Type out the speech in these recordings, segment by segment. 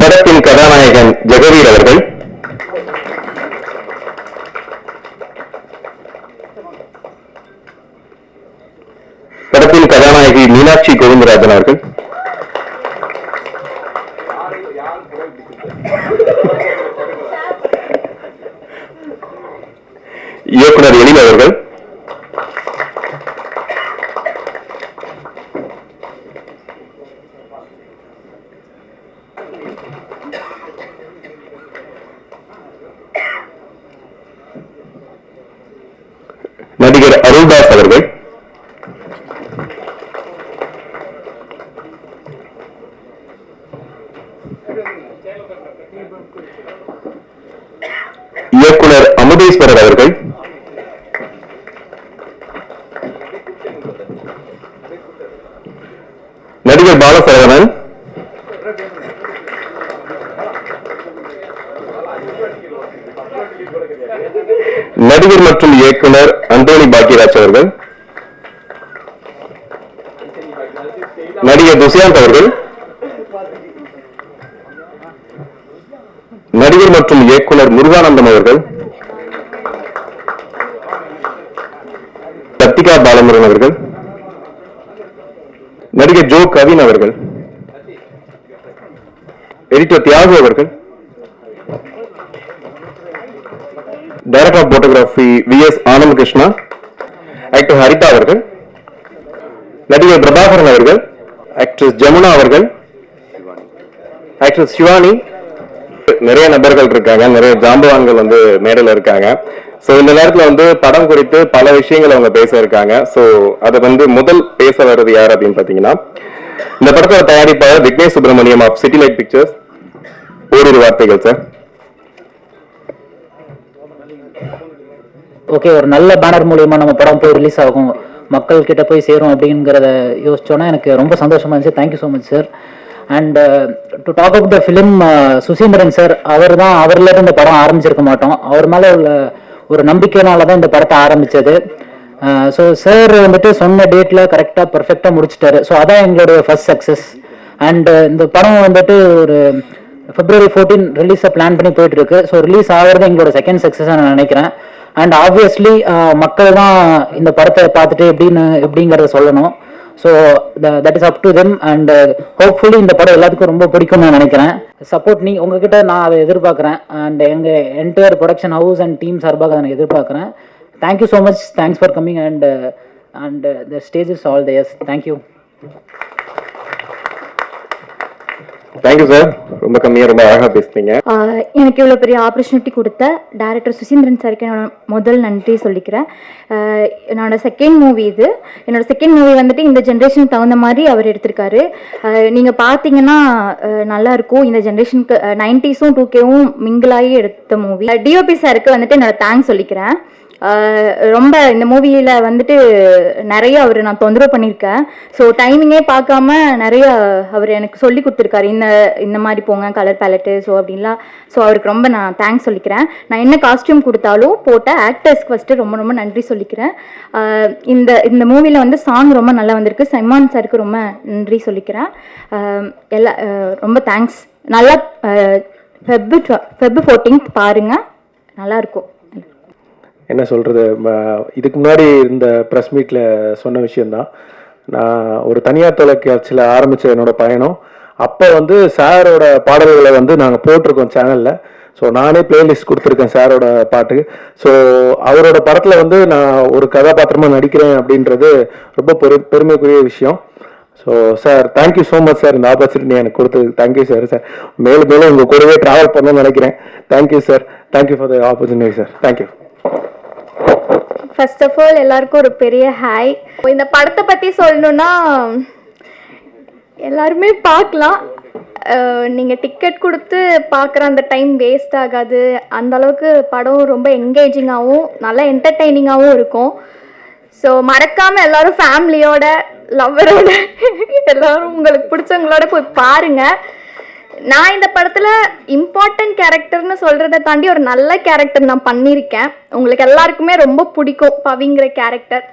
படத்தின் கதாநாயகன் ஜெகவீர் அவர்கள், படத்தின் கதாநாயகி மீனாட்சி கோவிந்தராஜன் அவர்கள், இயக்குனர் எழில் அவர்கள், நடிகர் அருள்தாஸ் அவர்கள், இயக்குனர் அமுதேஸ்வரர் அவர்கள், நடிகர் பாலசரவணன், நடிகர் மற்றும் இயக்குனர் அந்தோனி பாக்கியராஜ் அவர்கள், நடிகர் துஷ்யந்த் அவர்கள், நடிகர் மற்றும் இயக்குனர் முருகானந்தம் அவர்கள், சத்திகா பாலமுருகன் அவர்கள், நடிகர் ஜோ கவின் அவர்கள், எடிட்டர் தியாகு அவர்கள், director of photography V S. Anand Krishna, actor Haritha அவர்கள், நடிகர் பிரபாகரன் அவர்கள், ஆக்ட்ரஸ் ஜமுனா அவர்கள், ஆக்ட்ரஸ் சிவானி, நிறைய நபர்கள் இருக்காங்க, நிறைய ஜாம்பவான்கள் வந்து மேடையில் இருக்காங்க. ஸோ இந்த நேரத்தில் வந்து படம் குறித்து பல விஷயங்கள் அவங்க பேச இருக்காங்க. ஸோ அதை வந்து முதல் பேச வர்றது யார் அப்படின்னு பார்த்தீங்கன்னா, இந்த படத்தோட தயாரிப்பாளர் Vignesh Subramaniam of city light pictures. ஓரிரு வார்த்தைகள் சார். ஓகே, ஒரு நல்ல பேனர் மூலியமா நம்ம படம் போய் ரிலீஸ் ஆகும், மக்கள் கிட்ட போய் சேரும் அப்படிங்கிறத யோசிச்சோன்னா எனக்கு ரொம்ப சந்தோஷமா இருந்துச்சு. Thank you so much sir. And to talk up the film, Suseenthiran sir அவர்ல இந்த படம் ஆரம்பிச்சிருக்க மாட்டோம். அவர் மேலே உள்ள ஒரு நம்பிக்கையினால தான் இந்த படத்தை ஆரம்பிச்சது. ஸோ சார் வந்துட்டு சொன்ன டேட்ல கரெக்டாக பர்ஃபெக்டாக முடிச்சிட்டாரு. ஸோ அதான் எங்களுடைய ஃபர்ஸ்ட் சக்ஸஸ். அண்ட் இந்த படம் வந்துட்டு ஒரு February 14 ரிலீஸை பிளான் பண்ணி போயிட்டு இருக்கு. ஸோ ரிலீஸ் ஆகிறது எங்களோட செகண்ட் சக்ஸஸாக நான் நினைக்கிறேன். அண்ட் ஆப்வியஸ்லி மக்கள் தான் இந்த படத்தை பார்த்துட்டு எப்படிங்கிறத சொல்லணும். So that is up to them. And hopefully இந்த படம் எல்லாத்துக்கும் ரொம்ப பிடிக்கும்னு நான் நினைக்கிறேன். சப்போர்ட் உங்ககிட்ட நான் அதை எதிர்பார்க்குறேன். அண்ட் எங்கள் entire production house and team சார்பாக அதை நான் எதிர்பார்க்குறேன். Thank you so much. Thanks for coming. And the stage is all there's. Thank you. Thank you sir. ரொம்ப கம்மியாக ரொம்ப அழகாக பேசுனீங்க. எனக்கு இவ்வளோ பெரிய ஆப்பர்ச்சுனிட்டி கொடுத்த டைரக்டர் சுசீந்திரன் சாருக்கு என்னோட முதல் நன்றி சொல்லிக்கிறேன். என்னோட செகண்ட் மூவி இது. என்னோட செகண்ட் மூவி வந்துட்டு இந்த ஜென்ரேஷனுக்கு தகுந்த மாதிரி அவர் எடுத்திருக்காரு. நீங்கள் பார்த்தீங்கன்னா நல்லாயிருக்கும். இந்த ஜென்ரேஷனுக்கு 90s 2K மிங்கிளாகி எடுத்த மூவி. டிஓபி சாருக்கு வந்துட்டு என்னோட தேங்க்ஸ் சொல்லிக்கிறேன். ரொம்ப இந்த மூவியில் வந்துட்டு நிறைய அவர் நான் தொந்தரவு பண்ணியிருக்கேன். ஸோ டைமிங்கே பார்க்காம நிறைய அவர் எனக்கு சொல்லி கொடுத்துருக்காரு. இந்த மாதிரி போங்க, கலர் பேலட்டு, ஸோ அப்படின்லாம். ஸோ அவருக்கு ரொம்ப நான் தேங்க்ஸ் சொல்லிக்கிறேன். நான் என்ன காஸ்டியூம் கொடுத்தாலும் போட்ட ஆக்டர்ஸ்க்கு ஃபஸ்ட்டு ரொம்ப ரொம்ப நன்றி சொல்லிக்கிறேன். இந்த மூவியில் வந்து சாங் ரொம்ப நல்லா வந்திருக்கு. சைமான் சாருக்கு ரொம்ப நன்றி சொல்லிக்கிறேன். ரொம்ப தேங்க்ஸ். நல்லா Feb 14 பாருங்கள், நல்லாயிருக்கும். என்ன சொல்கிறது, இதுக்கு முன்னாடி இந்த ப்ரெஸ் மீட்டில் சொன்ன விஷயந்தான். நான் ஒரு தனியார் தொலைக்காட்சியில் ஆரம்பித்த என்னோடய பயணம். அப்போ வந்து சாரோட பாடல்களை வந்து நாங்கள் போட்டிருக்கோம் சேனலில். ஸோ நானே பிளேலிஸ்ட் கொடுத்துருக்கேன் சாரோட பாட்டு. ஸோ அவரோட படத்தில் வந்து நான் ஒரு கதாபாத்திரமாக நடிக்கிறேன் அப்படின்றது ரொம்ப பெருமைக்குரிய விஷயம். So sir, thank you so much sir, இந்த ஆப்பர்ச்சுனிட்டி எனக்கு கொடுத்தது. Thank you sir. சார் மேலும் மேலும் உங்கள் கூடவே ட்ராவல் பண்ணணும்னு நினைக்கிறேன். Thank you sir. Thank you for the opportunity sir. Thank you. First of all எல்லாருக்கும் ஒரு பெரிய ஹாய். இந்த படத்தை பற்றி சொல்லணுன்னா எல்லாருமே பார்க்கலாம். நீங்கள் டிக்கெட் கொடுத்து பார்க்குற அந்த டைம் வேஸ்ட் ஆகாது. அந்த அளவுக்கு படம் ரொம்ப என்கேஜிங்காகவும் நல்லா என்டர்டெய்னிங்காகவும் இருக்கும். ஸோ மறக்காமல் எல்லோரும் ஃபேமிலியோட, லவ்வரோட, எல்லோரும் உங்களுக்கு பிடிச்சவங்களோட போய் பாருங்கள். நான் இந்த படத்தில் இம்பார்ட்டன்ட் கேரக்டர்னு சொல்கிறத தாண்டி ஒரு நல்ல கேரக்டர் நான் பண்ணியிருக்கேன். உங்களுக்கு எல்லாருக்குமே ரொம்ப பிடிக்கும் பவிங்கிற கேரக்டர்.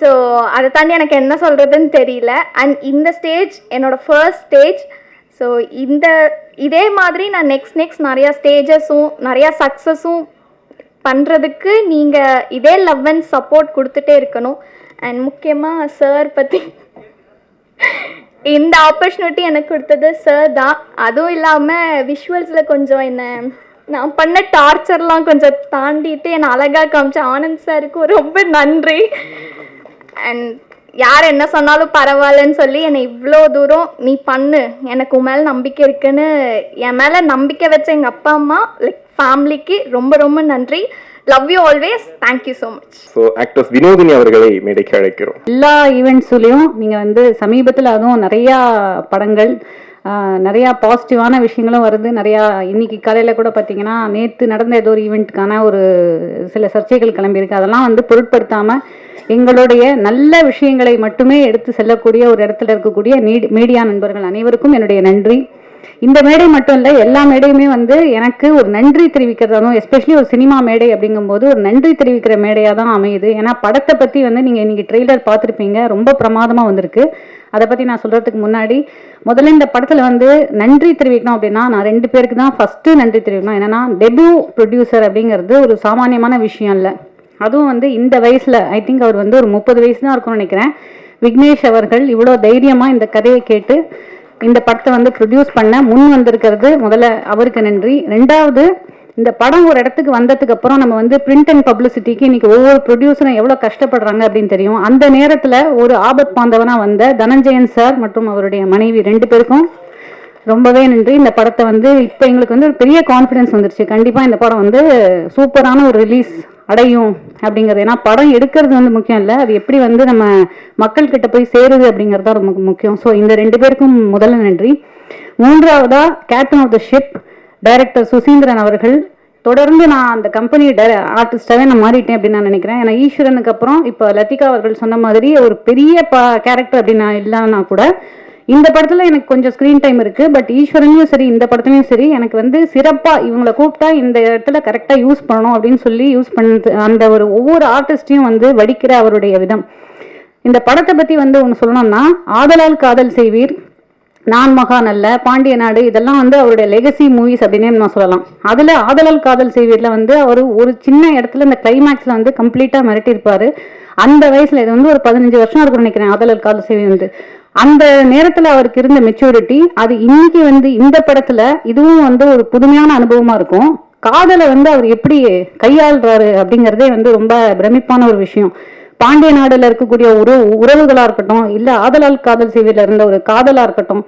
ஸோ அதை தாண்டி எனக்கு என்ன சொல்கிறதுன்னு தெரியல. அண்ட் இந்த ஸ்டேஜ் என்னோடய ஃபர்ஸ்ட் ஸ்டேஜ். ஸோ இதே மாதிரி நான் நெக்ஸ்ட் நிறையா ஸ்டேஜஸும் நிறையா சக்ஸஸும் பண்ணுறதுக்கு நீங்கள் இதே லவ் அண்ட் சப்போர்ட் கொடுத்துட்டே இருக்கணும். அண்ட் முக்கியமாக சார் பற்றி இந்த ஆப்பர்ச்சுனிட்டி எனக்கு கொடுத்தது சார் தான். அதுவும் இல்லாமல் விஷுவல்ஸில் கொஞ்சம் நான் பண்ண டார்ச்சர்லாம் கொஞ்சம் தாண்டிட்டு என்னை அழகாக காமிச்ச ஆனந்த் சாருக்கு ரொம்ப நன்றி. அண்ட் யார் என்ன சொன்னாலும் பரவாயில்லன்னு சொல்லி என்னை இவ்வளோ தூரம் நீ பண்ணு, எனக்கு உன் மேலே நம்பிக்கை இருக்குன்னு என் மேலே நம்பிக்கை வச்ச எங்கள் அப்பா அம்மா லைக் ஃபேமிலிக்கு ரொம்ப ரொம்ப நன்றி. Love you always. Thank you so much. So actors Vinodhini அவர்களை மேடைக்கு அழைக்கிறோம். எல்லா ஈவெண்ட்ஸ்லையும் நீங்கள் வந்து சமீபத்தில் அதுவும் நிறையா படங்கள் நிறையா பாசிட்டிவான விஷயங்களும் வருது. நிறையா இன்னைக்கு காலையில் கூட பார்த்தீங்கன்னா நேற்று நடந்த ஏதோ ஒரு ஈவெண்ட்டுக்கான ஒரு சில சர்ச்சைகள் கிளம்பியிருக்கு. அதெல்லாம் வந்து பொருட்படுத்தாமல் எங்களுடைய நல்ல விஷயங்களை மட்டுமே எடுத்து செல்லக்கூடிய ஒரு இடத்துல இருக்கக்கூடிய மீடியா நண்பர்கள் அனைவருக்கும் என்னுடைய நன்றி. இந்த மேடை மட்டும் இல்லை, எல்லா மேடையுமே வந்து எனக்கு ஒரு நன்றி தெரிவிக்கிறதாலும், எஸ்பெஷலி ஒரு சினிமா மேடை அப்படிங்கும்போது ஒரு நன்றி தெரிவிக்கிற மேடையாக தான் அமையுது. ஏன்னா படத்தை பற்றி வந்து நீங்கள் இன்றைக்கி ட்ரெய்லர் பார்த்துருப்பீங்க, ரொம்ப பிரமாதமாக வந்திருக்கு. அதை பற்றி நான் சொல்கிறதுக்கு முன்னாடி முதல்ல இந்த படத்தில் வந்து நன்றி தெரிவிக்கணும் அப்படின்னா நான் 2 பேருக்கு தான் ஃபஸ்ட்டு நன்றி தெரிவிக்கணும். என்னென்னா டெபியூ ப்ரொடியூசர் அப்படிங்கிறது ஒரு சாமானியமான விஷயம் இல்லை. அதுவும் வந்து இந்த வயசில் ஐ திங்க் அவர் வந்து ஒரு 30 வயசு தான் இருக்கும்னு நினைக்கிறேன். விக்னேஷ் அவர்கள் இவ்வளோ தைரியமாக இந்த கதையை கேட்டு இந்த படத்தை வந்து ப்ரொடியூஸ் பண்ண முன் வந்திருக்கிறது முதல்ல அவருக்கு நன்றி. 2வது இந்த படம் ஒரு இடத்துக்கு வந்ததுக்கு அப்புறம் நம்ம வந்து பிரிண்ட் அண்ட் பப்ளிசிட்டிக்கு இன்னைக்கு ஒவ்வொரு ப்ரொடியூசரும் எவ்வளோ கஷ்டப்படுறாங்க அப்படின்னு தெரியும். அந்த நேரத்தில் ஒரு ஆபத் பாந்தவனாக வந்த தனஞ்சயன் சார் மற்றும் அவருடைய மனைவி 2 பேருக்கும் ரொம்பவே நன்றி. இந்த படத்தை வந்து இப்போ எங்களுக்கு வந்து ஒரு பெரிய கான்ஃபிடன்ஸ் வந்துருச்சு, கண்டிப்பாக இந்த படம் வந்து சூப்பரான ஒரு ரிலீஸ் அடையும் அப்படிங்கிறது. ஏன்னா படம் எடுக்கிறது வந்து முக்கியம் இல்லை, அது எப்படி வந்து நம்ம மக்கள்கிட்ட போய் சேருது அப்படிங்கிறது தான் ரொம்ப முக்கியம். ஸோ இந்த 2 பேருக்கும் முதல்ல நன்றி. 3வதா captain of the ship director Suseenthiran அவர்கள். தொடர்ந்து நான் அந்த கம்பெனி ஆர்டிஸ்டாகவே நான் மாறிட்டேன் அப்படின்னு நான் நினைக்கிறேன். ஏன்னா ஈஸ்வரனுக்கு அப்புறம் இப்போ லத்திகா அவர்கள் சொன்ன மாதிரி ஒரு பெரிய கேரக்டர் அப்படின்னு நான் இல்லைன்னா கூட இந்த படத்தில் எனக்கு கொஞ்சம் ஸ்க்ரீன் டைம் இருக்குது. பட் ஈஸ்வரனையும் சரி இந்த படத்துலையும் சரி எனக்கு வந்து சிறப்பாக இவங்களை கூப்பிட்டா இந்த இடத்துல கரெக்டாக யூஸ் பண்ணணும் அப்படின்னு சொல்லி யூஸ் பண்ணது அந்த ஒரு ஒவ்வொரு ஆர்டிஸ்டையும் வந்து வடிக்கிற அவருடைய விதம். இந்த படத்தை பற்றி வந்து ஒன்று சொல்லணும்னா ஆதலால் காதல் செய்வீர், நான் மகான் அல்ல, பாண்டிய நாடு, இதெல்லாம் வந்து அவருடைய லெகசி மூவிஸ் அப்படின்னே நான் சொல்லலாம். அதில் ஆதலால் காதல் செய்வீரில் வந்து அவர் ஒரு சின்ன இடத்துல இந்த கிளைமேக்ஸில் வந்து கம்ப்ளீட்டாக மிரட்டியிருப்பார். அந்த வயசில் இது வந்து ஒரு 15 வருஷம் இருக்கும்னு நினைக்கிறேன் ஆதலால் காதல் செய்வீர் வந்து. அந்த நேரத்தில் அவருக்கு இருந்த மெச்சூரிட்டி அது இன்னைக்கு வந்து இந்த படத்தில் இதுவும் வந்து ஒரு புதுமையான அனுபவமாக இருக்கும். காதலை வந்து அவர் எப்படி கையாளுறாரு அப்படிங்கிறதே வந்து ரொம்ப பிரமிப்பான ஒரு விஷயம். பாண்டிய நாடுல இருக்கக்கூடிய உறவுகளா இருக்கட்டும், இல்லை ஆதலால் காதல் செய்வதில் இருந்த ஒரு காதலா இருக்கட்டும்,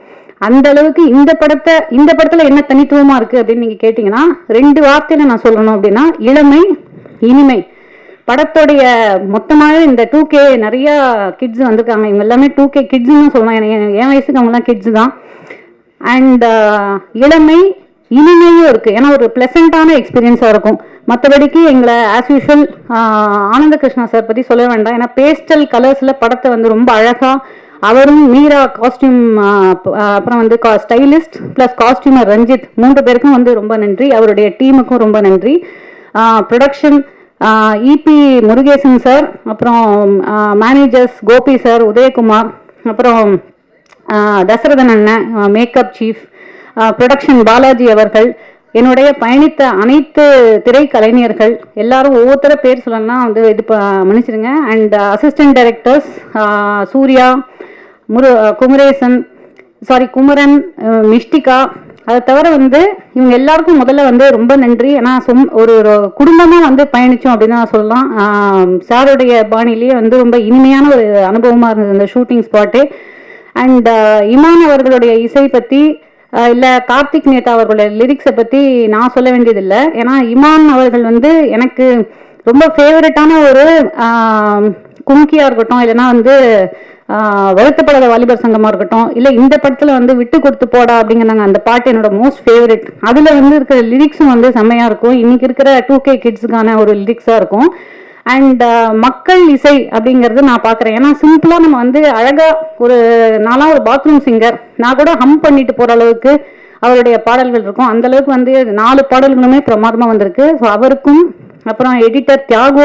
அந்த அளவுக்கு இந்த படத்துல என்ன தனித்துவமா இருக்கு அப்படின்னு நீங்க கேட்டீங்கன்னா 2 வார்த்தையில நான் சொல்லணும் அப்படின்னா இளமை, இனிமை. படத்தோடைய மொத்தமாக இந்த 2K நிறைய கிட்ஸ் வந்திருக்காங்க, இவங்க எல்லாமே 2K கிட்ஸ்ன்னு சொல்லலாம். என் வயசுக்கு அவங்கலாம் கிட்ஸ் தான். அண்ட் இளமை இனிமையும் இருக்குது, ஏன்னா ஒரு ப்ளசண்ட்டான எக்ஸ்பீரியன்ஸாக இருக்கும். மற்றபடிக்கு எங்களை ஆஸ் யூஷுவல் ஆனந்த கிருஷ்ணா சார் பற்றி சொல்ல வேண்டாம். ஏன்னா பேஸ்டல் கலர்ஸில் படத்தை வந்து ரொம்ப அழகாக அவரும் மீரா காஸ்டியூம் அப்புறம் வந்து ஸ்டைலிஸ்ட் ப்ளஸ் காஸ்டியூமர் ரஞ்சித் 3 பேருக்கும் வந்து ரொம்ப நன்றி. அவருடைய டீமுக்கும் ரொம்ப நன்றி. ப்ரொடக்ஷன் இபி முருகேசன் சார், அப்புறம் மேனேஜர்ஸ் கோபி சார், உதயகுமார், அப்புறம் தசரதன் அண்ணன் மேக்கப் சீஃப், ப்ரொடக்ஷன் பாலாஜி அவர்கள், என்னுடைய பயணித்த அனைத்து திரைக்கலைஞர்கள் எல்லாரும் ஒவ்வொருத்தர பேர் சொல்லணும்னா வந்து இது மன்னிச்சிடுங்க. And assistant directors Surya, Kumaresan, Kumaran, Mishtika, அதை தவிர வந்து இவங்க எல்லாருக்கும் முதல்ல வந்து ரொம்ப நன்றி. ஏன்னா ஒரு குடும்பமாக வந்து பயணித்தோம் அப்படின்னு தான் சொல்லலாம். சாருடைய பாணிலேயே வந்து ரொம்ப இனிமையான ஒரு அனுபவமாக இருந்தது இந்த ஷூட்டிங் ஸ்பாட்டு. அண்ட் இமான் அவர்களுடைய இசை பற்றி இல்லை கார்த்திக் நேதா அவர்களுடைய லிரிக்ஸை பற்றி நான் சொல்ல வேண்டியதில்லை. ஏன்னா இமான் அவர்கள் வந்து எனக்கு ரொம்ப ஃபேவரட்டான ஒரு கும்கியாக இருக்கட்டும், இல்லைன்னா வந்து வருத்தப்படாத வாலிபர் சங்கமாக இருக்கட்டும், இல்லை இந்த படத்தில் வந்து விட்டு கொடுத்து போடா அப்படிங்கிறாங்க அந்த பாட்டு என்னோட மோஸ்ட் ஃபேவரட். அதில் வந்து இருக்கிற லிரிக்ஸும் வந்து செம்மையாக இருக்கும். இன்னைக்கு இருக்கிற 2K கிட்ஸுக்கான ஒரு லிரிக்ஸாக இருக்கும். அண்ட் மக்கள் இசை அப்படிங்கிறது நான் பார்க்குறேன். ஏன்னா சிம்பிளாக நம்ம வந்து அழகாக நான்லாம் ஒரு பாத்ரூம் சிங்கர், நான் கூட ஹம் பண்ணிட்டு போகிற அளவுக்கு அவருடைய பாடல்கள் இருக்கும். அந்த அளவுக்கு வந்து 4 பாடல்களுமே பிரமாதமாக வந்திருக்கு. ஸோ அவருக்கும், அப்புறம் எடிட்டர் தியாகு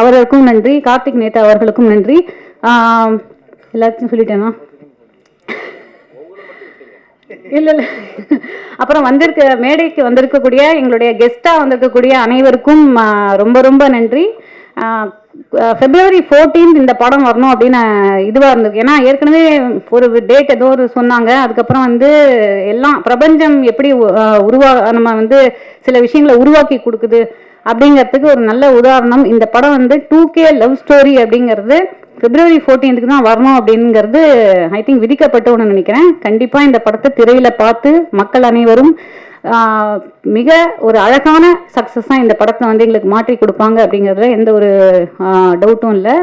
அவர்களுக்கும் நன்றி, கார்த்திக் நேதா அவர்களுக்கும் நன்றி. எல்லாத்தையும் சொல்லிட்டேனா? இல்ல இல்ல. அப்புறம் மேடைக்கு வந்திருக்கக்கூடிய எங்களுடைய கெஸ்டா வந்திருக்கக்கூடிய அனைவருக்கும் ரொம்ப ரொம்ப நன்றி. February 14th இந்த படம் வரணும் அப்படின்னு இதுவாக இருந்தது. ஏன்னா ஏற்கனவே ஒரு டேட் ஏதோ ஒரு சொன்னாங்க. அதுக்கப்புறம் வந்து எல்லாம் பிரபஞ்சம் எப்படி நம்ம வந்து சில விஷயங்களை உருவாக்கி கொடுக்குது அப்படிங்கிறதுக்கு ஒரு நல்ல உதாரணம். இந்த படம் வந்து 2K லவ் ஸ்டோரி அப்படிங்கிறது February 14th தான் வரணும் அப்படிங்கிறது ஐ திங்க் விதிக்கப்பட்ட ஒன்று நினைக்கிறேன். கண்டிப்பாக இந்த படத்தை திரையில் பார்த்து மக்கள் அனைவரும் மிக ஒரு அழகான சக்ஸஸாக இந்த படத்தை வந்து எங்களுக்கு மாற்றி கொடுப்பாங்க அப்படிங்கிறதுல எந்த ஒரு டவுட்டும் இல்லை.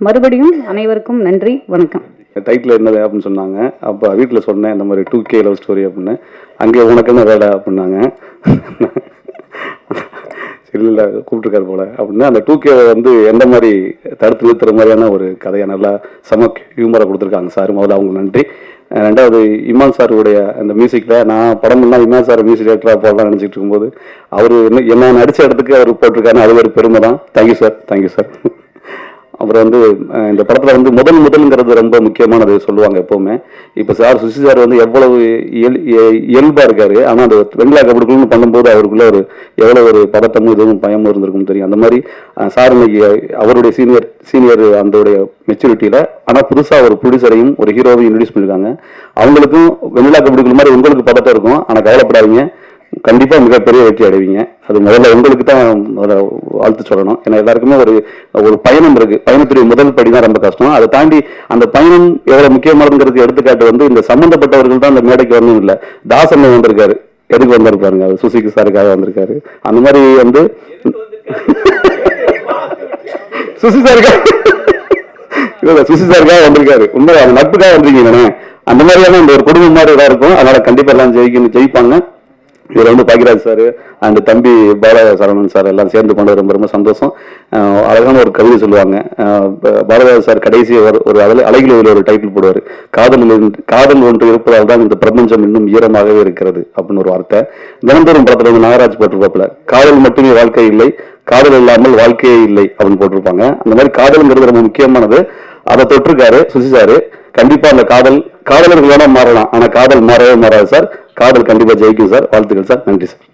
மறுபடியும் அனைவருக்கும் நன்றி, வணக்கம். டைட்டில் என்னது அப்படின்னு சொன்னாங்க. அப்போ வீட்டில் சொன்னேன் இந்த மாதிரி 2K லவ் ஸ்டோரி அப்படின்னு. அங்கே உனக்கு என்ன வேலை அப்படின்னாங்க. இல்லை கூப்பிட்டுருக்காரு போல அப்படின்னா அந்த 2K வந்து எந்த மாதிரி தடுத்து நிறுத்துற மாதிரியான ஒரு கதையை நல்லா செம ஹியூமராக கொடுத்துருக்காங்க சார். முதல்ல அவங்க நன்றி. ரெண்டாவது இமான் சாருடைய அந்த மியூசிக்கில் நான் படம்லாம் இமான் சார் மியூசிக் டேரக்டராக போடலாம் நினச்சிட்டு இருக்கும்போது அவர் என்ன நடித்த இடத்துக்கு அவர் போட்டிருக்காரு. அது ஒரு பெருமை தான். Thank you sir, thank you sir. அப்புறம் வந்து இந்த படத்தில் வந்து முதல்ங்கிறது ரொம்ப முக்கியமானது சொல்லுவாங்க எப்போவுமே. இப்போ சார் சுசி சார் வந்து எவ்வளவு இயல்பாக இருக்காரு. ஆனால் அந்த வெண்கலா கபடிக்குள்னு பண்ணும்போது அவருக்குள்ள ஒரு எவ்வளோ ஒரு பதட்டமும் இதுவும் பயமும் இருந்திருக்கும் தெரியும். அந்த மாதிரி சார் இன்னைக்கு அவருடைய சீனியர் அதோடைய மெச்சூரிட்டியில் ஆனால் புதுசாக ஒரு ப்ரொடியூசரையும் ஒரு ஹீரோவையும் இன்ட்ரடியூஸ் பண்ணியிருக்காங்க. அவங்களுக்கும் வெண்கலா கபடிக்குள் மாதிரி உங்களுக்கு பதட்டம் இருக்கும். ஆனால் கவலைப்படாதீங்க, கண்டிப்பாக மிகப்பெரிய வெற்றி அடைவீங்க. அது முதல்ல உங்களுக்கு தான் வாழ்த்து சொல்லணும். ஏன்னா எல்லாருக்குமே ஒரு பயணம் இருக்கு. பயணத்துடைய முதல் படி தான் ரொம்ப கஷ்டம். அதை தாண்டி அந்த பயணம் எவ்வளவு முக்கியமானதுங்கிறதுக்கு எடுத்துக்காட்டு வந்து இந்த சம்பந்தப்பட்டவர்கள் தான் அந்த மேடைக்கு வரணும் இல்லை. தாசன் வந்திருக்காரு. எதுக்கு வந்திருப்பாருங்க? அது சுசிக்கு சாருக்காக வந்திருக்காரு. அந்த மாதிரி வந்து சுசி சாருக்காக வந்திருக்காரு. உண்மை அந்த நட்புக்காக வந்திருக்கீங்க. அந்த மாதிரியான இந்த ஒரு குடும்பம் மாதிரி தான் இருக்கும். அதனால கண்டிப்பா எல்லாம் ஜெயிப்பாங்க. இதுல வந்து பாக்கியராஜ் சார் அண்ட் தம்பி பாலசரவணன் சார் எல்லாம் சேர்ந்து கொண்டு ரொம்ப ரொம்ப சந்தோஷம். அழகான ஒரு கவிதை சொல்லுவாங்க. பாலராஜ் சார் கடைசி ஒரு அழகில் ஒரு டைட்டில் போடுவார். காதல் ஒன்று இருப்பதால் தான் இந்த பிரபஞ்சம் இன்னும் ஈரமாகவே இருக்கிறது அப்படின்னு ஒரு வார்த்தை. தினந்தோறும் படத்துல வந்து நாகராஜ் போட்டிருப்பாப்புல, காதல் மட்டுமே வாழ்க்கை இல்லை, காதல் இல்லாமல் வாழ்க்கையே இல்லை அப்படின்னு போட்டிருப்பாங்க. அந்த மாதிரி காதல்ங்கிறது ரொம்ப முக்கியமானது. அதை தொட்டிருக்காரு சுசி சாரு. கண்டிப்பா அந்த காதலர்கள் வேணா மாறலாம், ஆனா காதல் மாறவே மாறாது சார். காதல் கண்டிப்பா ஜெயிக்கும் சார். வாழ்த்துக்கள் சார். நன்றி சார்.